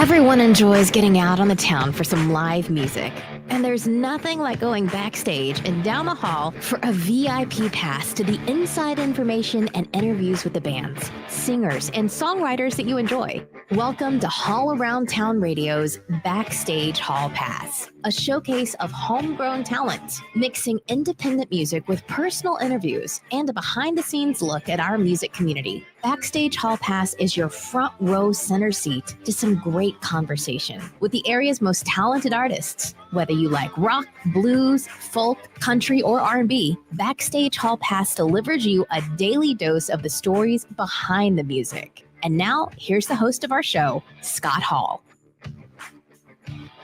Everyone enjoys getting out on the town for some live music. And there's nothing like going backstage and down the hall for a VIP pass to the inside information and interviews with the bands, singers, and songwriters that you enjoy. Welcome to Hall Around Town Radio's Backstage Hall Pass, a showcase of homegrown talent, mixing independent music with personal interviews and a behind-the-scenes look at our music community. Backstage Hall Pass is your front row center seat to some great conversation with the area's most talented artists. Whether you like rock, blues, folk, country, or R&B, Backstage Hall Pass delivers you a daily dose of the stories behind the music. And now, here's the host of our show, Scott Hall.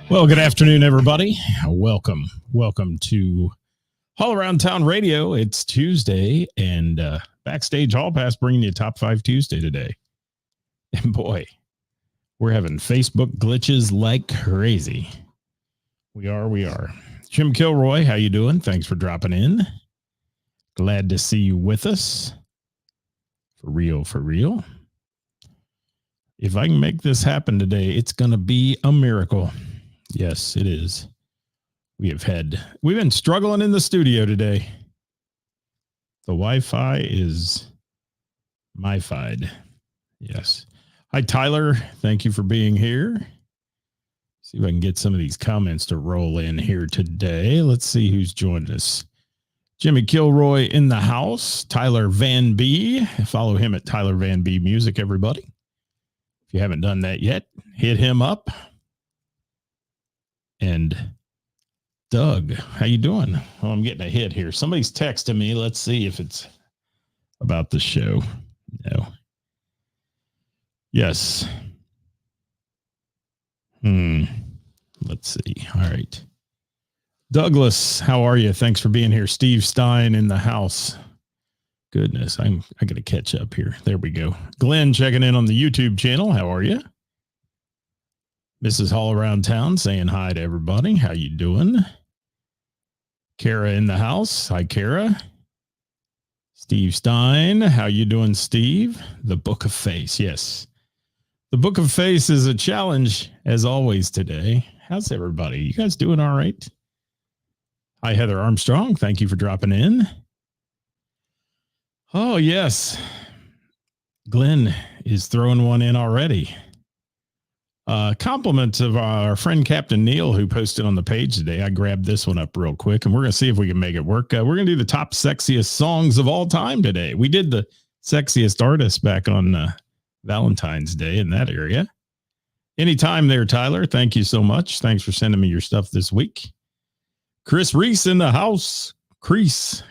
Well, good afternoon, everybody. Welcome to Hall Around Town Radio. It's Tuesday, and Backstage Hall Pass bringing you Top 5 Tuesday today. And boy, we're having Facebook glitches like crazy. We are. Jim Kilroy, how you doing? Thanks for dropping in. Glad to see you with us. For real. If I can make this happen today, it's going to be a miracle. Yes, it is. We've been struggling in the studio today. The Wi-Fi is my-fied. Yes. Hi, Tyler. Thank you for being here. See if I can get some of these comments to roll in here today. Let's see who's joined us. Jimmy Kilroy in the house. Tyler Van B. Follow him at Tyler Van B Music, everybody. If you haven't done that yet, hit him up. And Doug, how you doing? Oh, I'm getting a hit here. Somebody's texting me. Let's see if it's about the show. No. Yes. Let's see. All right. Douglas, how are you? Thanks for being here. Steve Stein in the house. Goodness, I got to catch up here. There we go. Glenn checking in on the YouTube channel. How are you? Mrs. Hall Around Town saying hi to everybody. How you doing? Kara in the house. Hi, Kara. Steve Stein. How you doing, Steve? The Book of Face. Yes. The Book of Face is a challenge, as always, today. How's everybody? You guys doing all right? Hi, Heather Armstrong. Thank you for dropping in. Oh, yes. Glenn is throwing one in already. Compliments of our friend Captain Neil, who posted on the page today. I grabbed this one up real quick, and we're going to see if we can make it work. We're going to do the top sexiest songs of all time today. We did the sexiest artists back on Valentine's Day in that area. Anytime there, Tyler. Thank you so much. Thanks for sending me your stuff this week. Chris Reese in the house. Crease.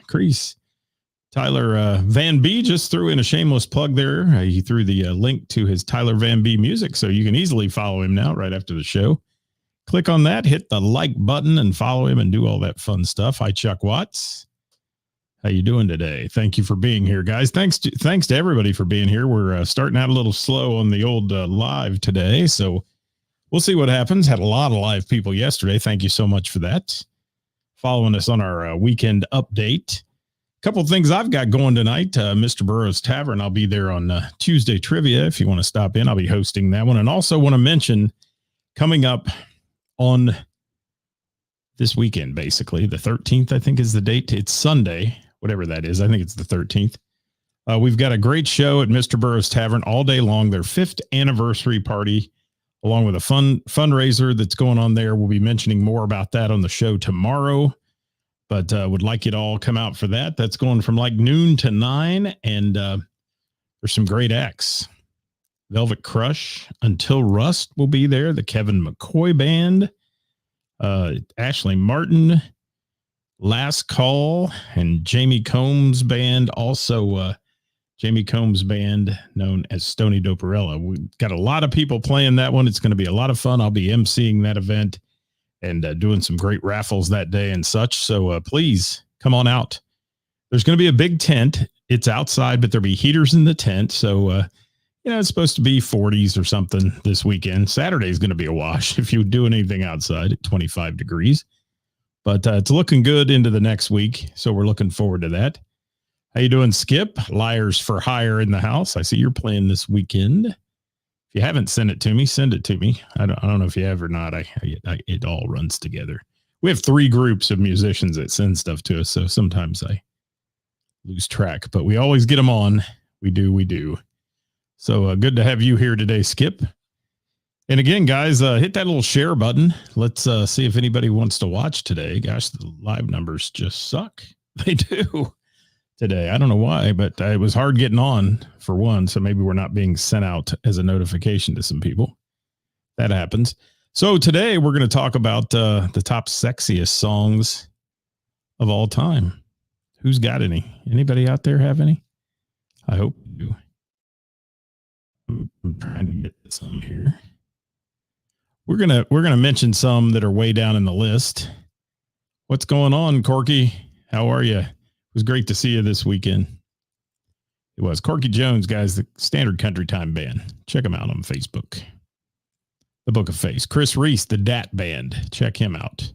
Tyler Van B just threw in a shameless plug there. He threw the link to his Tyler Van B music, so you can easily follow him now right after the show. Click on that, hit the like button, and follow him and do all that fun stuff. Hi, Chuck Watts. How you doing today? Thank you for being here, guys. Thanks to everybody for being here. We're starting out a little slow on the old live today, so we'll see what happens. Had a lot of live people yesterday. Thank you so much for that. Following us on our weekend update. Couple of things I've got going tonight. Mr. Burroughs Tavern. I'll be there on Tuesday Trivia. If you want to stop in, I'll be hosting that one. And also want to mention coming up on this weekend, basically the 13th, I think is the date. It's Sunday, whatever that is. I think it's the 13th. We've got a great show at Mr. Burroughs Tavern all day long. Their 5th anniversary party, along with a fundraiser that's going on there. We'll be mentioning more about that on the show tomorrow. But would like you to all come out for that. That's going from like noon to 9. And there's some great acts. Velvet Crush, Until Rust will be there. The Kevin McCoy Band. Ashley Martin. Last Call. And Jamie Combs Band. Also, Jamie Combs Band, known as Stoney Doperella. We've got a lot of people playing that one. It's going to be a lot of fun. I'll be emceeing that event. And doing some great raffles that day and such. So please come on out. There's going to be a big tent. It's outside, but there'll be heaters in the tent. So, it's supposed to be 40s or something this weekend. Saturday is going to be a wash if you do anything outside at 25 degrees. But it's looking good into the next week. So we're looking forward to that. How you doing, Skip? Liars for Hire in the house. I see you're playing this weekend. If you haven't sent it to me, send it to me. I don't know if you have or not. It all runs together. We have 3 groups of musicians that send stuff to us, so sometimes I lose track, but we always get them on. We do. So good to have you here today, Skip. And again, guys, hit that little share button. Let's see if anybody wants to watch today. Gosh, the live numbers just suck. They do today. I don't know why, but it was hard getting on for one. So maybe we're not being sent out as a notification to some people. That happens. So today we're going to talk about the top sexiest songs of all time. Who's got any? Anybody out there have any? I hope you do. I'm trying to get some here. We're gonna mention some that are way down in the list. What's going on, Corky? How are you? It was great to see you this weekend. It was Corky Jones, guys, the Standard Country Time Band. Check him out on Facebook. The Book of Face. Chris Reese, the Dat Band. Check him out.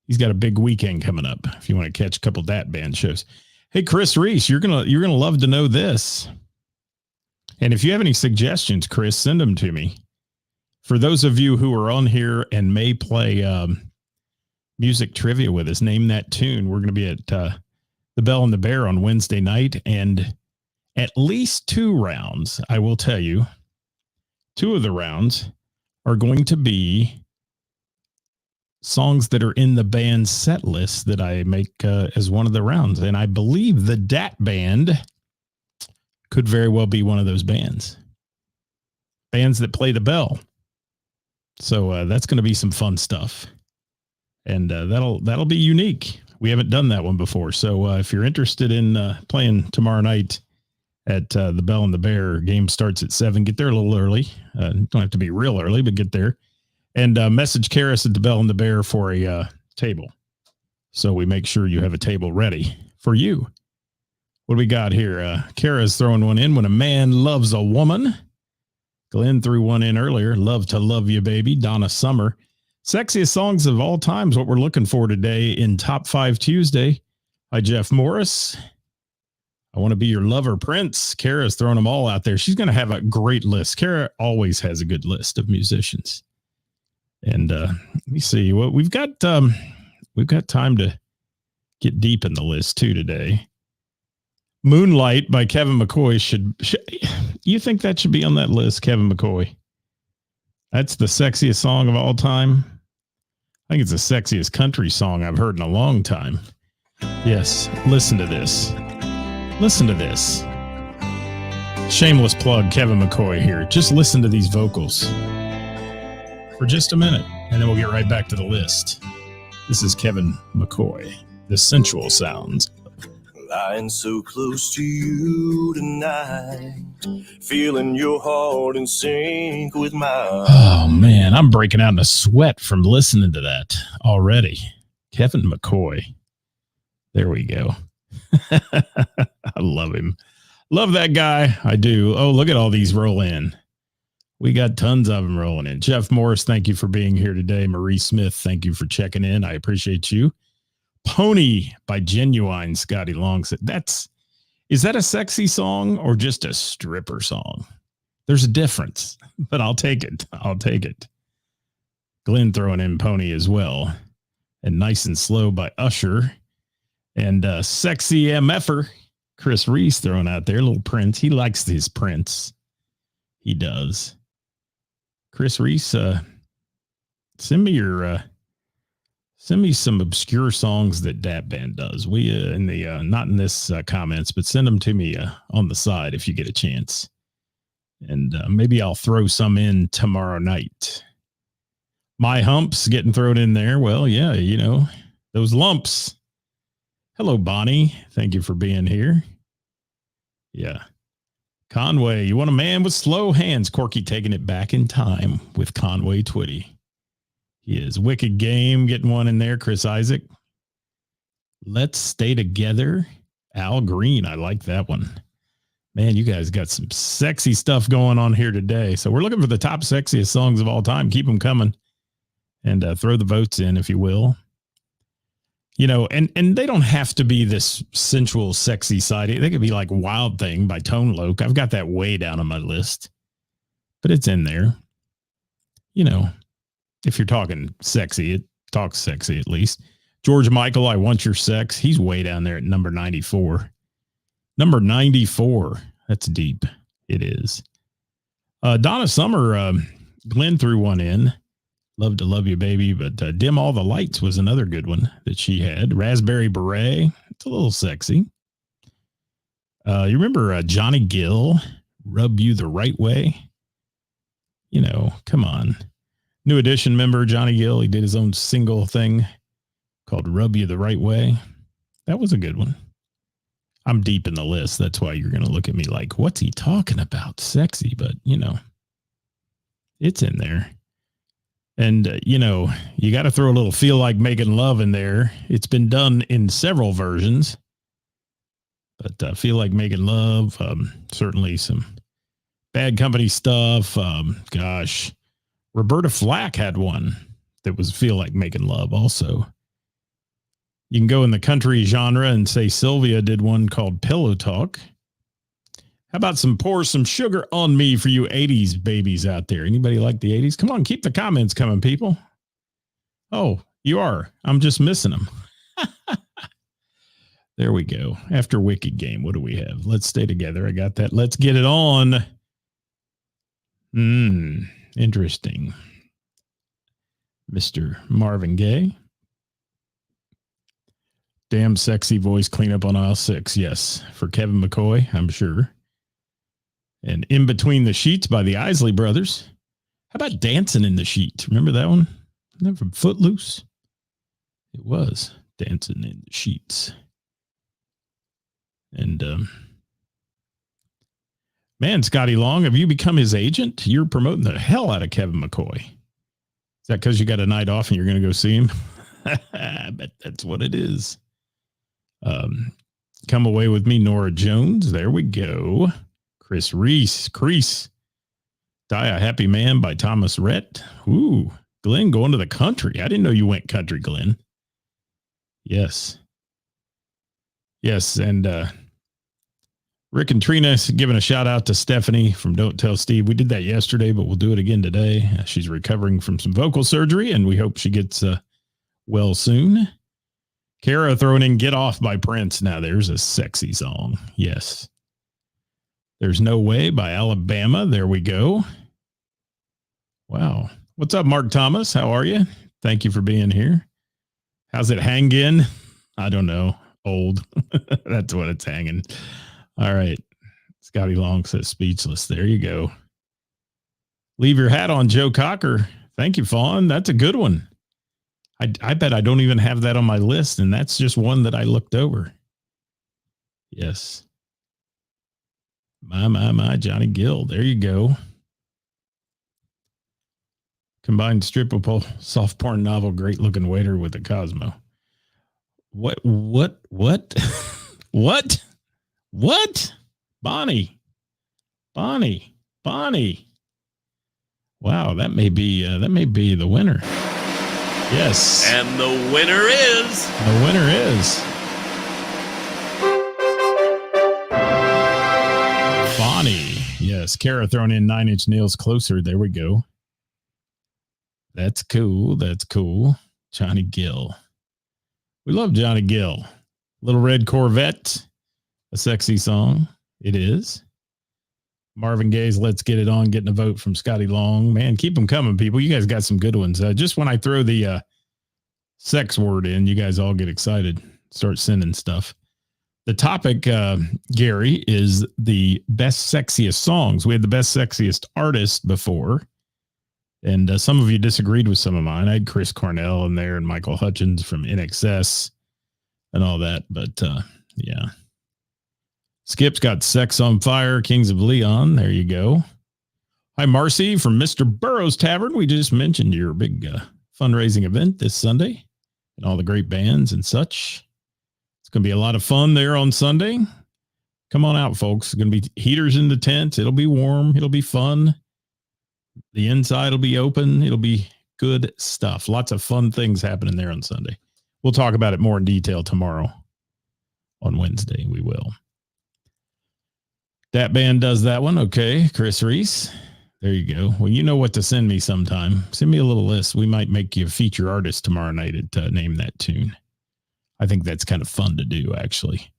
He's got a big weekend coming up. If you want to catch a couple Dat Band shows. Hey, Chris Reese, you're gonna love to know this. And if you have any suggestions, Chris, send them to me. For those of you who are on here and may play music trivia with us, name that tune. We're going to be at the Bell and the Bear on Wednesday night, and at least 2 rounds, I will tell you, 2 of the rounds are going to be songs that are in the band's set list that I make as one of the rounds. And I believe the Dat Band could very well be one of those bands that play the bell. So that's going to be some fun stuff, and that'll be unique. We haven't done that one before. So if you're interested in playing tomorrow night at the Bell and the Bear, game starts at 7. Get there a little early. Don't have to be real early, but get there. And message Karis at the Bell and the Bear for a table. So we make sure you have a table ready for you. What do we got here? Kara's throwing one in. When a man loves a woman. Glenn threw one in earlier. Love to love you, baby. Donna Summer. Sexiest songs of all time is what we're looking for today in Top 5 Tuesday. Hi, Jeff Morris. I want to be your lover, Prince. Kara's throwing them all out there. She's going to have a great list. Kara always has a good list of musicians. And let me see what we've got. We've got time to get deep in the list too today. Moonlight by Kevin McCoy should you think that should be on that list, Kevin McCoy? That's the sexiest song of all time. I think it's the sexiest country song I've heard in a long time. Yes, listen to this. Listen to this. Shameless plug, Kevin McCoy here. Just listen to these vocals for just a minute, and then we'll get right back to the list. This is Kevin McCoy, The Sensual Sounds. Lying so close to you tonight, feeling your heart in sync with mine. Oh, man, I'm breaking out in a sweat from listening to that already. Kevin McCoy. There we go. I love him. Love that guy. I do. Oh, look at all these roll in. We got tons of them rolling in. Jeff Morris, thank you for being here today. Marie Smith, thank you for checking in. I appreciate you. Pony by Genuine, Scotty Long said, is that a sexy song or just a stripper song? There's a difference, but I'll take it. I'll take it. Glenn throwing in Pony as well. And Nice and Slow by Usher. And Sexy MFer, Chris Reese throwing out there, little Prince. He likes his Prince. He does. Chris Reese, send me some obscure songs that Dat Band does. We in the not in this comments, but send them to me on the side if you get a chance, and maybe I'll throw some in tomorrow night. My Humps getting thrown in there. Well, yeah, you know those lumps. Hello, Bonnie. Thank you for being here. Yeah, Conway. You want a man with slow hands? Corky taking it back in time with Conway Twitty. He is. Wicked Game getting one in there. Chris Isaac. Let's Stay Together. Al Green. I like that one. Man, you guys got some sexy stuff going on here today. So we're looking for the top sexiest songs of all time. Keep them coming. And throw the votes in, if you will. You know, and they don't have to be this sensual, sexy side. They could be like Wild Thing by Tone Loc. I've got that way down on my list. but it's in there. You know, if you're talking sexy, it talks sexy at least. George Michael, I Want Your Sex. He's way down there at number 94. Number 94. That's deep. It is. Donna Summer, Glenn threw one in. Love to Love You, Baby. But Dim All the Lights was another good one that she had. Raspberry Beret. It's a little sexy. You remember Johnny Gill, Rub You the Right Way? You know, come on. New Edition member Johnny Gill. He did his own single thing called Rub You the Right Way. That was a good one. I'm deep in the list. That's why you're going to look at me like, what's he talking about? Sexy, but, you know, it's in there. And, you know, you got to throw a little Feel Like Making Love in there. It's been done in several versions. But Feel Like Making Love, certainly some Bad Company stuff. Gosh, Roberta Flack had one that was Feel Like Making Love also. You can go in the country genre and say Sylvia did one called Pillow Talk. How about some Pour Some Sugar on Me for you 80s babies out there? Anybody like the 80s? Come on, keep the comments coming, people. Oh, you are. I'm just missing them. There we go. After Wicked Game, what do we have? Let's Stay Together. I got that. Let's Get It On. Interesting. Mr. Marvin Gaye. Damn Sexy Voice, Clean Up on Aisle 6. Yes, for Kevin McCoy, I'm sure. And In Between the Sheets by the Isley Brothers. How about Dancing in the Sheet? Remember that one? Isn't that from Footloose? It was Dancing in the Sheets. And, man, Scotty Long, have you become his agent? You're promoting the hell out of Kevin McCoy. Is that because you got a night off and you're going to go see him? I bet that's what it is. Come Away With Me, Nora Jones. There we go. Chris Reese. Die a Happy Man by Thomas Rhett. Ooh, Glenn going to the country. I didn't know you went country, Glenn. Yes. And Rick and Trina giving a shout out to Stephanie from Don't Tell Steve. We did that yesterday, but we'll do it again today. She's recovering from some vocal surgery, and we hope she gets well soon. Kara throwing in Get Off by Prince. Now, there's a sexy song. Yes. There's No Way by Alabama. There we go. Wow. What's up, Mark Thomas? How are you? Thank you for being here. How's it hanging? I don't know. Old. That's what it's hanging. All right. Scotty Long says speechless. There you go. Leave Your Hat On, Joe Cocker. Thank you, Fawn. That's a good one. I bet I don't even have that on my list, and that's just one that I looked over. Yes. My, Johnny Gill. There you go. Combined stripper soft porn novel, great looking waiter with a Cosmo. What? What? Bonnie. Wow, that may be the winner. Yes. And the winner is. Bonnie. Yes. Kara throwing in 9 Inch Nails Closer. There we go. That's cool. Johnny Gill. We love Johnny Gill. Little Red Corvette. A sexy song. It is. Marvin Gaye's Let's Get It On, getting a vote from Scotty Long. Man, keep them coming, people. You guys got some good ones. Just when I throw the sex word in, you guys all get excited. Start sending stuff. The topic, Gary, is the best sexiest songs. We had the best sexiest artist before. And some of you disagreed with some of mine. I had Chris Cornell in there and Michael Hutchins from NXS and all that. But yeah. Skip's got Sex on Fire, Kings of Leon. There you go. Hi, Marcy from Mr. Burroughs Tavern. We just mentioned your big fundraising event this Sunday and all the great bands and such. It's going to be a lot of fun there on Sunday. Come on out, folks. It's going to be heaters in the tent. It'll be warm. It'll be fun. The inside will be open. It'll be good stuff. Lots of fun things happening there on Sunday. We'll talk about it more in detail tomorrow. On Wednesday, we will. That band does that one. Okay. Chris Reese. There you go. Well, you know what to send me sometime. Send me a little list. We might make you a feature artist tomorrow night to name that tune. I think that's kind of fun to do, actually.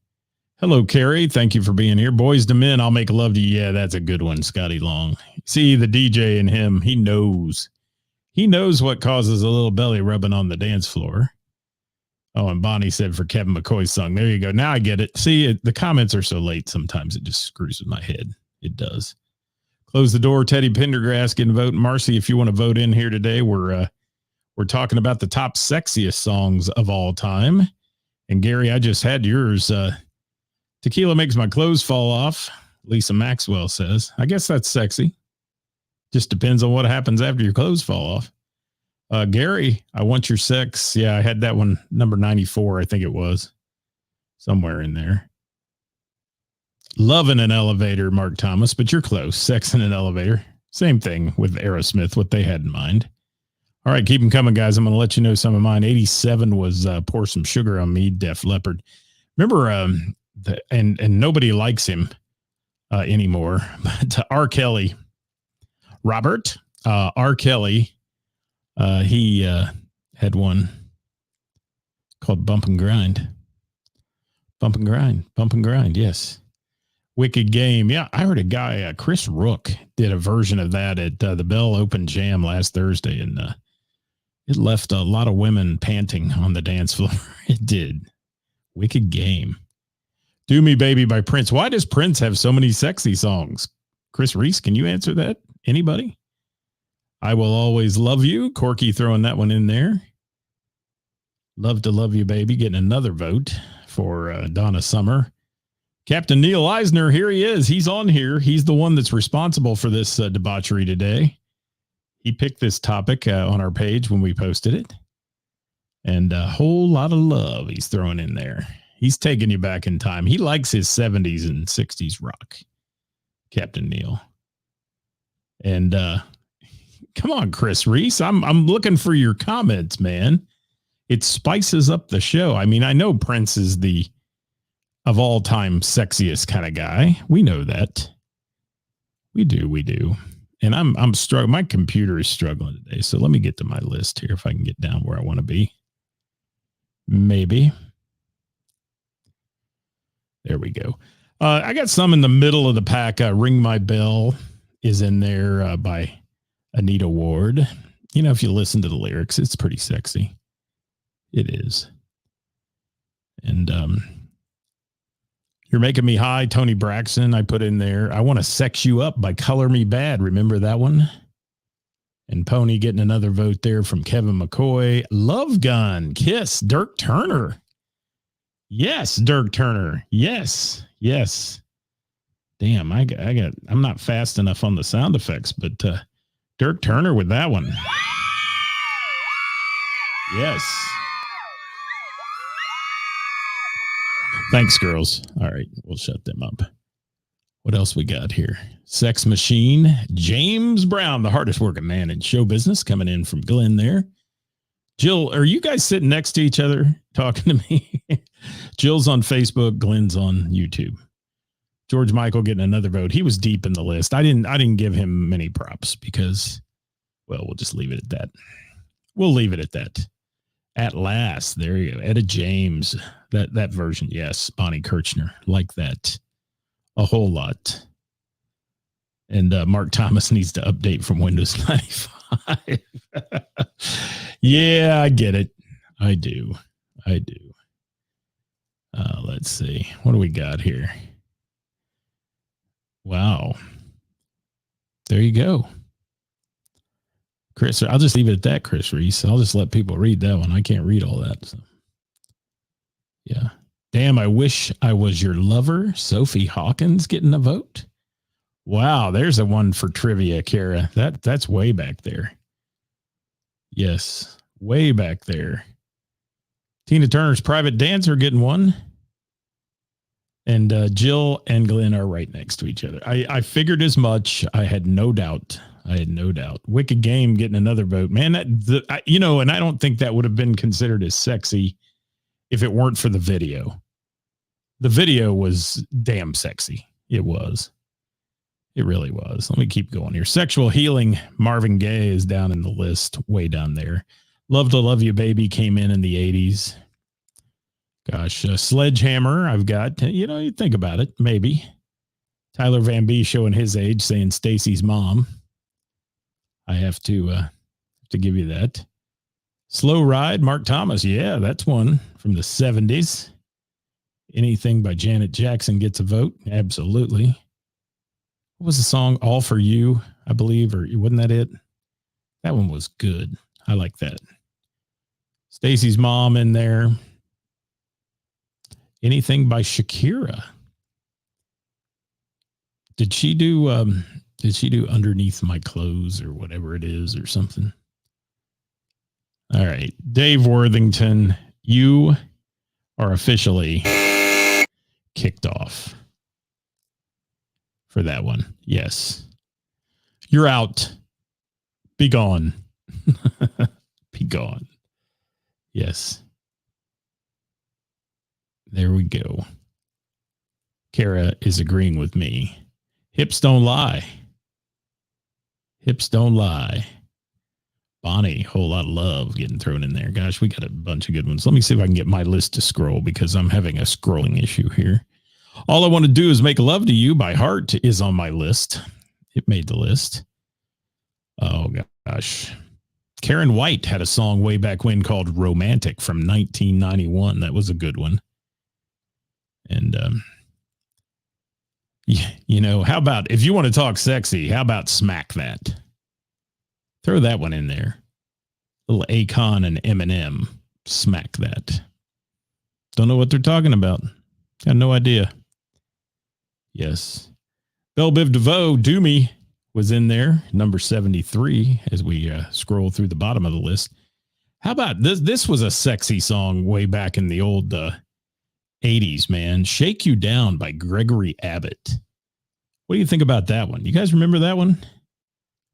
Hello, Carrie. Thank you for being here. Boys to Men, I'll Make Love to You. Yeah, that's a good one, Scotty Long. See, the DJ in him, he knows. He knows what causes a little belly rubbing on the dance floor. Oh, and Bonnie said for Kevin McCoy's song. There you go. Now I get it. See, the comments are so late sometimes it just screws with my head. It does. Close the door. Teddy Pendergrass getting a vote. Marcy, if you want to vote in here today, we're talking about the top sexiest songs of all time. And Gary, I just had yours. Tequila Makes My Clothes Fall Off. Lisa Maxwell says. I guess that's sexy. Just depends on what happens after your clothes fall off. Gary, I Want Your Sex. Yeah, I had that one, number 94, I think it was. Somewhere in there. Love in an Elevator, Mark Thomas, but you're close. Sex in an Elevator. Same thing with Aerosmith, what they had in mind. All right, keep them coming, guys. I'm going to let you know some of mine. 87 was Pour Some Sugar on Me, Def Leppard. Remember, and nobody likes him anymore, but R. Kelly. Robert, R. Kelly, he had one called Bump and Grind. Bump and Grind, Bump and Grind, yes. Wicked Game. Yeah, I heard a guy, Chris Rook, did a version of that at the Bell Open Jam last Thursday, and it left a lot of women panting on the dance floor. It did. Wicked Game. Do Me Baby by Prince. Why does Prince have so many sexy songs? Chris Reese, can you answer that? Anybody? I Will Always Love You. Corky throwing that one in there. Love to Love You, Baby. Getting another vote for Donna Summer. Captain Neil Eisner, here he is. He's on here. He's the one that's responsible for this debauchery today. He picked this topic on our page when we posted it. And a whole lot of love he's throwing in there. He's taking you back in time. He likes his 70s and 60s rock, Captain Neil. And come on, Chris Reese. I'm looking for your comments, man. It spices up the show. I mean, I know Prince is the of all time sexiest kind of guy. We know that. We do. And I'm struggling. My computer is struggling today. So let me get to my list here if I can get down where I want to be. Maybe. There we go. I got some in the middle of the pack. Ring My Bell is in there by Anita Ward. You know, if you listen to the lyrics, it's pretty sexy. It is. And You're Making Me High, Tony Braxton, I put in there. I Want to Sex You Up by Color Me Bad. Remember that one? And Pony getting another vote there from Kevin McCoy. Love Gun, Kiss, Dirk Turner. Yes, Dirk Turner. Yes. Damn, I'm not fast enough on the sound effects, but Dirk Turner with that one. Yes. Thanks, girls. All right, we'll shut them up. What else we got here? Sex Machine, James Brown, the hardest working man in show business, coming in from Glenn there. Jill, are you guys sitting next to each other talking to me? Jill's on Facebook, Glenn's on YouTube. George Michael getting another vote. He was deep in the list. I didn't give him many props because, well, we'll just leave it at that. We'll leave it at that. At Last, there you go. Etta James, that version, yes. Bonnie Kirchner, like that a whole lot. And Mark Thomas needs to update from Windows 95. Yeah, I get it. I do. Let's see. What do we got here? Wow. There you go. Chris, I'll just leave it at that, Chris Reese. I'll just let people read that one. I can't read all that. So. Yeah. Damn, I Wish I Was Your Lover. Sophie Hawkins getting a vote. Wow, there's a one for trivia, Kara. That's way back there. Yes, way back there. Tina Turner's Private Dancer getting one. And Jill and Glenn are right next to each other. I figured as much. I had no doubt. Wicked Game getting another vote. Man, and I don't think that would have been considered as sexy if it weren't for the video. The video was damn sexy. It was. It really was. Let me keep going here. Sexual Healing, Marvin Gaye is down in the list, way down there. Love to Love You Baby came in the 80s. Gosh, Sledgehammer, I've got, you think about it, maybe. Tyler Van B showing his age, saying Stacy's mom. I have to give you that. Slow Ride, Mark Thomas. Yeah, that's one from the 70s. Anything by Janet Jackson gets a vote. Absolutely. What was the song? All for You, I believe, or wasn't that it? That one was good. I like that. Stacy's mom in there. Anything by Shakira? Did she do Underneath My Clothes or whatever it is or something? All right. Dave Worthington, you are officially kicked off for that one. Yes. You're out. Be gone. Be gone. Yes. There we go. Kara is agreeing with me. Hips don't lie. Hips don't lie. Bonnie, whole lot of love getting thrown in there. Gosh, we got a bunch of good ones. Let me see if I can get my list to scroll because I'm having a scrolling issue here. All I want to do is Make Love to You by Heart is on my list. It made the list. Oh, gosh. Karen White had a song way back when called Romantic from 1991. That was a good one. And, how about, if you want to talk sexy, how about Smack That? Throw that one in there. Little Akon and Eminem. Smack That. Don't know what they're talking about. Got no idea. Yes. Belle Biv DeVoe, Do Me, was in there, number 73, as we scroll through the bottom of the list. How about this? This was a sexy song way back in the old 80s, man. Shake You Down by Gregory Abbott. What do you think about that one? You guys remember that one?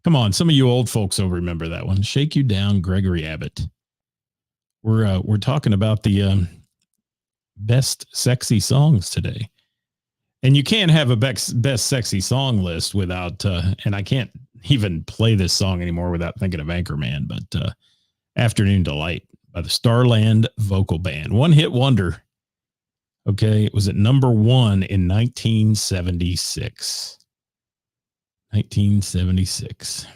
Come on, some of you old folks will remember that one. Shake You Down, Gregory Abbott. We're talking about the best sexy songs today. And you can't have a best sexy song list without, and I can't even play this song anymore without thinking of Anchorman, but Afternoon Delight by the Starland Vocal Band. One hit wonder. Okay, it was at number 1 in 1976. 1976.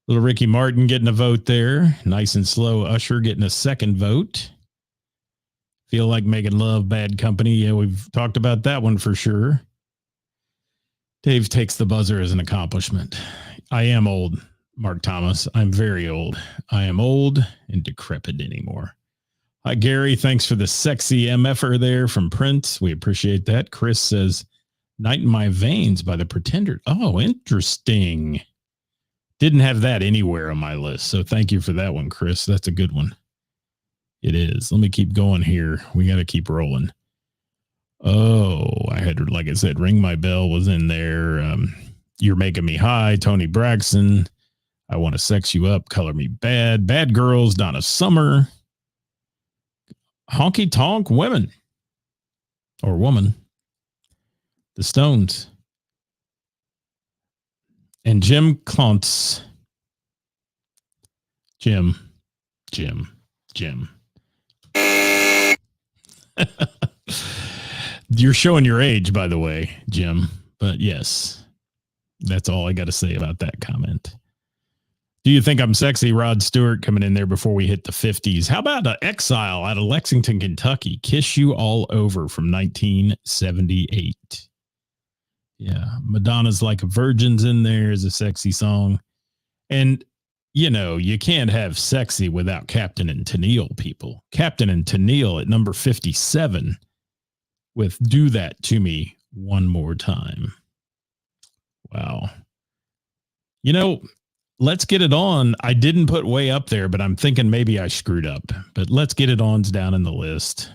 Little Ricky Martin getting a vote there. Nice and Slow Usher getting a second vote. Feel Like Making Love, Bad Company. Yeah, we've talked about that one for sure. Dave takes the buzzer as an accomplishment. I am old, Mark Thomas. I'm very old. I am old and decrepit anymore. Hi, Gary. Thanks for the sexy MFer there from Prince. We appreciate that. Chris says, Night in My Veins by The Pretender. Oh, interesting. Didn't have that anywhere on my list. So thank you for that one, Chris. That's a good one. It is. Let me keep going here. We got to keep rolling. Oh, I had, like I said, Ring My Bell was in there. You're Making Me High, Tony Braxton. I Want to Sex You Up, Color Me Bad. Bad Girls, Donna Summer. Honky Tonk Women. Or Woman. The Stones. And Jim Klontz. Jim. You're showing your age, by the way, Jim. But yes, that's all I got to say about that comment. Do you think I'm sexy? Rod Stewart coming in there before we hit the 50s. How about Exile out of Lexington, Kentucky? Kiss You All Over from 1978. Yeah, Madonna's Like a Virgin's in there is a sexy song. And, you can't have sexy without Captain and Tennille, people. Captain and Tennille at number 57 with Do That to Me One More Time. Wow. Let's Get It On. I didn't put way up there, but I'm thinking maybe I screwed up. But Let's Get It On's down in the list.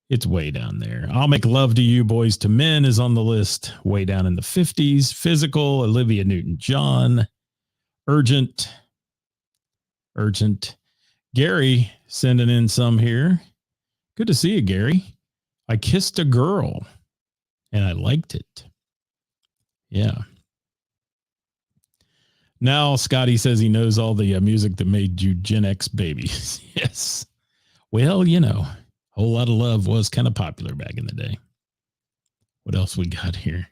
It's way down there. I'll Make Love to You, Boys to Men is on the list, way down in the 50s. Physical, Olivia Newton-John. Urgent. Gary sending in some here. Good to see you, Gary. I Kissed a Girl, and I liked it. Yeah. Now Scotty says he knows all the music that made you Gen X babies. Yes. Well, Whole Lot of Love was kind of popular back in the day. What else we got here?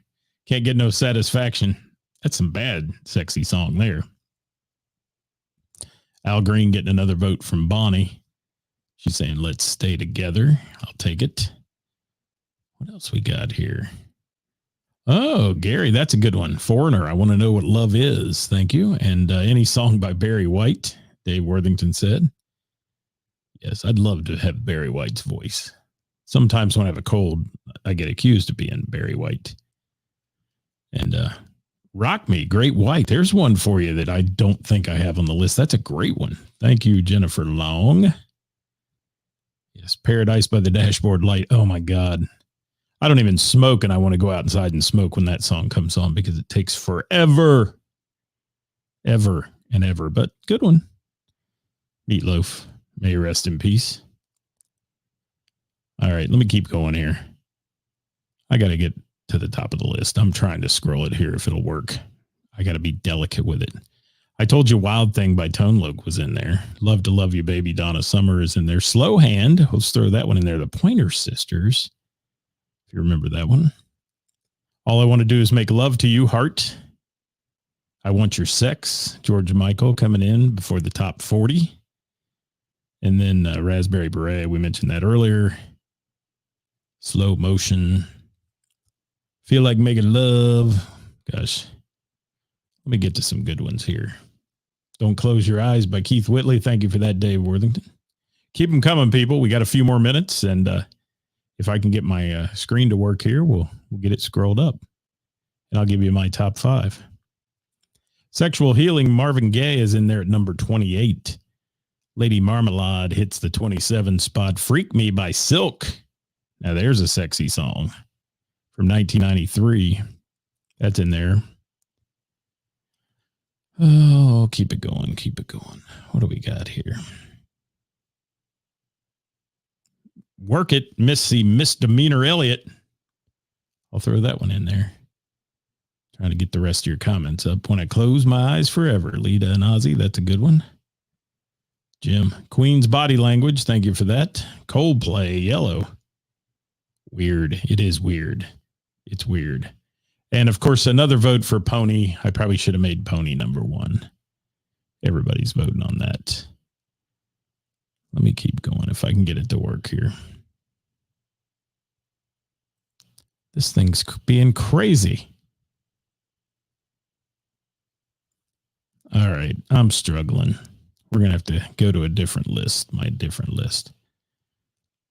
Can't Get No Satisfaction. That's some bad, sexy song there. Al Green getting another vote from Bonnie. She's saying, let's stay together. I'll take it. What else we got here? Oh, Gary, that's a good one. Foreigner, I want to know what love is. Thank you. And any song by Barry White, Dave Worthington said. Yes, I'd love to have Barry White's voice. Sometimes when I have a cold, I get accused of being Barry White. And Rock Me, Great White. There's one for you that I don't think I have on the list. That's a great one. Thank you, Jennifer Long. Yes, Paradise by the Dashboard Light. Oh, my God. I don't even smoke, and I want to go outside and smoke when that song comes on because it takes forever. Ever and ever. But good one. Meatloaf. May you rest in peace. All right, let me keep going here. I got to get to the top of the list. I'm trying to scroll it here if it'll work. I got to be delicate with it. I told you Wild Thing by Tone Loc was in there. Love to Love You, Baby. Donna Summer is in there. Slow Hand. Let's throw that one in there. The Pointer Sisters. If you remember that one. All I Want to Do Is Make Love to You, Heart. I Want Your Sex. George Michael coming in before the top 40. And then Raspberry Beret. We mentioned that earlier. Slow Motion. Feel Like Making Love. Gosh. Let me get to some good ones here. Don't Close Your Eyes by Keith Whitley. Thank you for that, Dave Worthington. Keep them coming, people. We got a few more minutes, and if I can get my screen to work here, we'll get it scrolled up, and I'll give you my top 5. Sexual Healing, Marvin Gaye is in there at number 28. Lady Marmalade hits the 27 spot. Freak Me by Silk. Now there's a sexy song from 1993. That's in there. Oh, keep it going. Keep it going. What do we got here? Work It, Missy Misdemeanor Elliott. I'll throw that one in there. Trying to get the rest of your comments up. When I Close My Eyes Forever. Lita and Ozzy, that's a good one. Jim, Queen's Body Language. Thank you for that. Coldplay, Yellow. Weird. It is weird. It's weird. And of course, another vote for Pony. I probably should have made Pony number 1. Everybody's voting on that. Let me keep going if I can get it to work here. This thing's being crazy. All right, I'm struggling. We're going to have to go to a different list, my different list.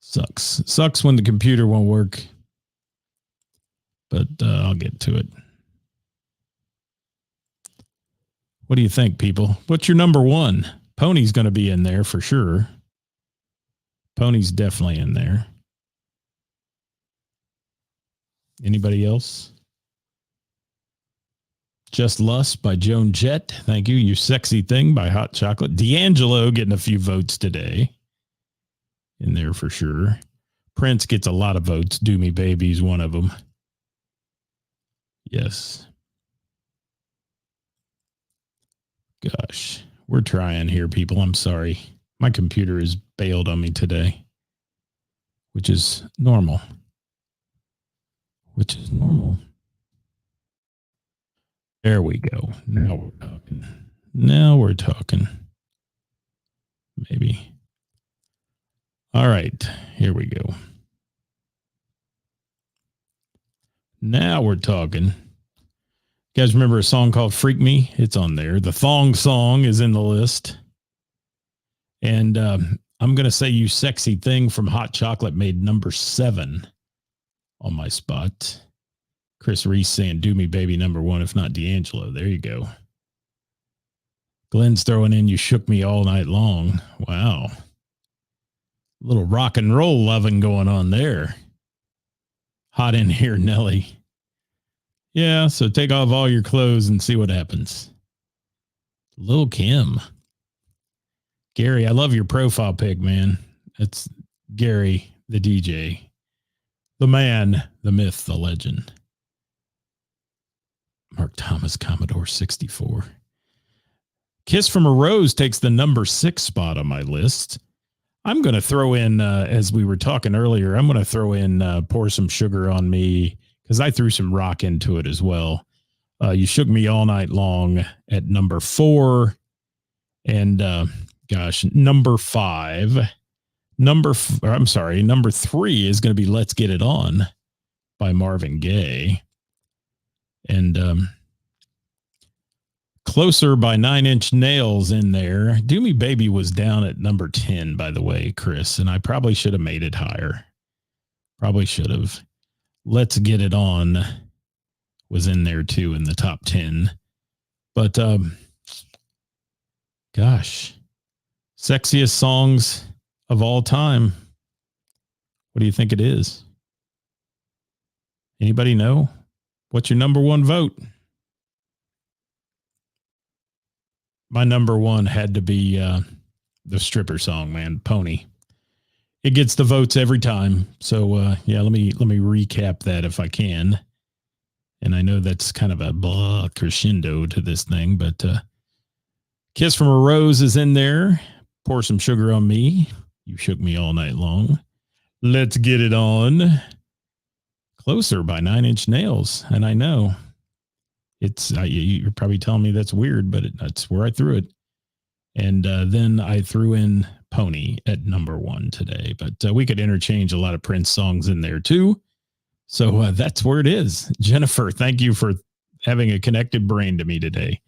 Sucks when the computer won't work. But I'll get to it. What do you think, people? What's your number 1? Pony's going to be in there for sure. Pony's definitely in there. Anybody else? Just Lust by Joan Jett. Thank you. You Sexy Thing by Hot Chocolate. D'Angelo getting a few votes today. In there for sure. Prince gets a lot of votes. Do Me Baby's one of them. Yes. Gosh, we're trying here, people. I'm sorry. My computer has bailed on me today, which is normal. There we go. Now we're talking. Maybe. All right, here we go. Now we're talking. You guys remember a song called Freak Me? It's on there. The Thong Song is in the list. And I'm going to say You Sexy Thing from Hot Chocolate made number 7 on my spot. Chris Reese saying Do Me Baby number 1, if not D'Angelo. There you go. Glenn's throwing in You Shook Me All Night Long. Wow. A little rock and roll loving going on there. Hot in here, Nelly. Yeah, so take off all your clothes and see what happens. Lil' Kim. Gary, I love your profile pic, man. That's Gary, the DJ. The man, the myth, the legend. Mark Thomas, Commodore 64. Kiss from a Rose takes the number 6 spot on my list. I'm going to throw in, as we were talking earlier, I'm going to throw in Pour Some Sugar on Me, because I threw some rock into it as well. You Shook Me All Night Long at number 4. And number 5. Number 3 is going to be Let's Get It On by Marvin Gaye. And Closer by 9 Inch Nails in there. Do Me Baby was down at number 10, by the way, Chris, and I probably should have made it higher. Probably should have. Let's Get It On was in there too in the top 10. But gosh, sexiest songs of all time. What do you think it is? Anybody know? What's your number 1 vote? My number 1 had to be the stripper song, man, Pony. It gets the votes every time. So let me recap that if I can. And I know that's kind of a blah crescendo to this thing, but Kiss from a Rose is in there. Pour Some Sugar on Me. You Shook Me All Night Long. Let's Get It On. Closer by 9 Inch Nails. And I know it's you're probably telling me that's weird, but that's where I threw it. And then I threw in Pony at number 1 today. But we could interchange a lot of Prince songs in there too. So that's where it is. Jennifer, thank you for having a connected brain to me today.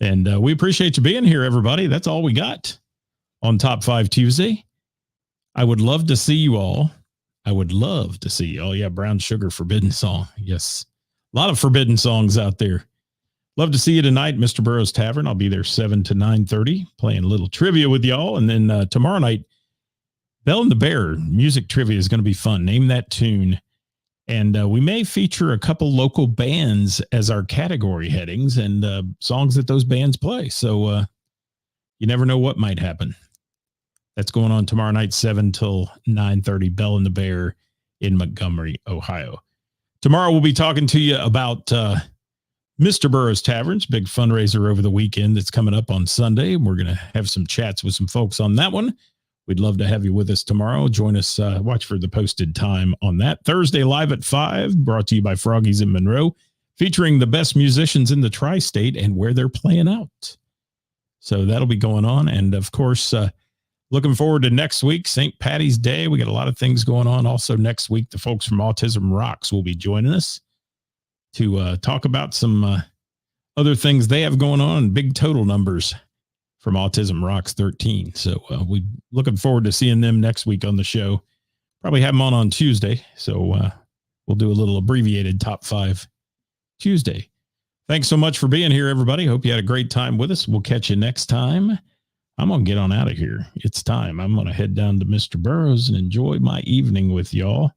And we appreciate you being here, everybody. That's all we got on Top 5 Tuesday. I would love to see you all. Oh, yeah, Brown Sugar Forbidden Song. Yes. A lot of forbidden songs out there. Love to see you tonight, Mr. Burroughs Tavern. I'll be there 7 to 9:30, playing a little trivia with y'all. And then tomorrow night, Bell and the Bear music trivia is going to be fun. Name that tune. And we may feature a couple local bands as our category headings and songs that those bands play. So you never know what might happen. That's going on tomorrow night, 7 till 9:30, Bell and the Bear in Montgomery, Ohio. Tomorrow we'll be talking to you about Mr. Burroughs Taverns, big fundraiser over the weekend that's coming up on Sunday. We're going to have some chats with some folks on that one. We'd love to have you with us tomorrow. Join us, watch for the posted time on that. Thursday live at 5, brought to you by Froggies in Monroe, featuring the best musicians in the tri-state and where they're playing out. So that'll be going on. And of course, looking forward to next week, St. Patty's Day. We got a lot of things going on. Also next week, the folks from Autism Rocks will be joining us to talk about some other things they have going on, big total numbers from Autism Rocks 13. So we're looking forward to seeing them next week on the show. Probably have them on Tuesday. So we'll do a little abbreviated Top 5 Tuesday. Thanks so much for being here, everybody. Hope you had a great time with us. We'll catch you next time. I'm going to get on out of here. It's time. I'm going to head down to Mr. Burroughs and enjoy my evening with y'all.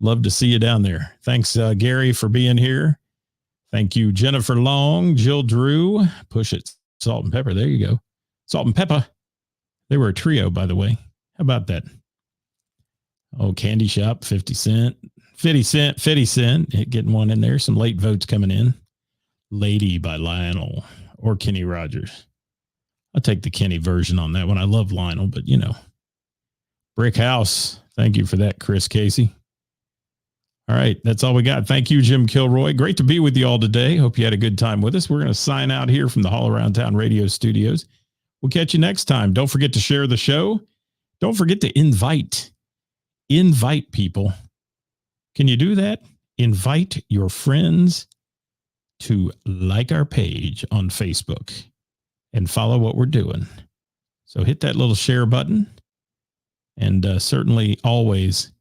Love to see you down there. Thanks, Gary, for being here. Thank you, Jennifer Long, Jill Drew, Push It, Salt and Pepper. There you go. Salt and Pepper. They were a trio, by the way. How about that? Oh, Candy Shop, 50 Cent. 50 Cent. Getting one in there. Some late votes coming in. Lady by Lionel or Kenny Rogers. I'll take the Kenny version on that one. I love Lionel, but you know. Brick House. Thank you for that, Chris Casey. All right, that's all we got. Thank you, Jim Kilroy. Great to be with you all today. Hope you had a good time with us. We're going to sign out here from the Hall Around Town Radio Studios. We'll catch you next time. Don't forget to share the show. Don't forget to invite people. Can you do that? Invite your friends to like our page on Facebook and follow what we're doing. So hit that little share button and certainly always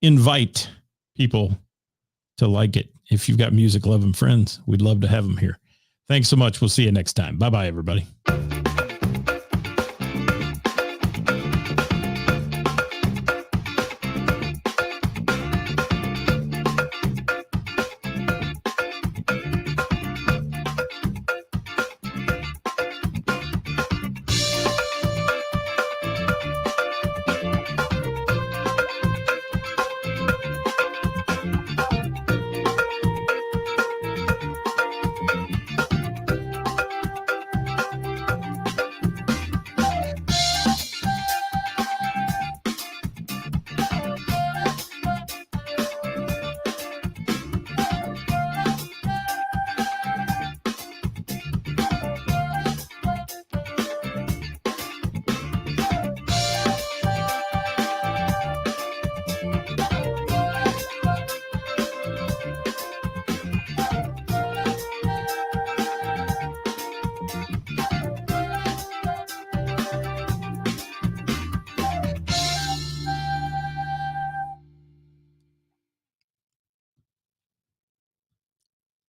invite people to like it. If you've got music loving friends, we'd love to have them here. Thanks so much. We'll see you next time. Bye-bye, everybody.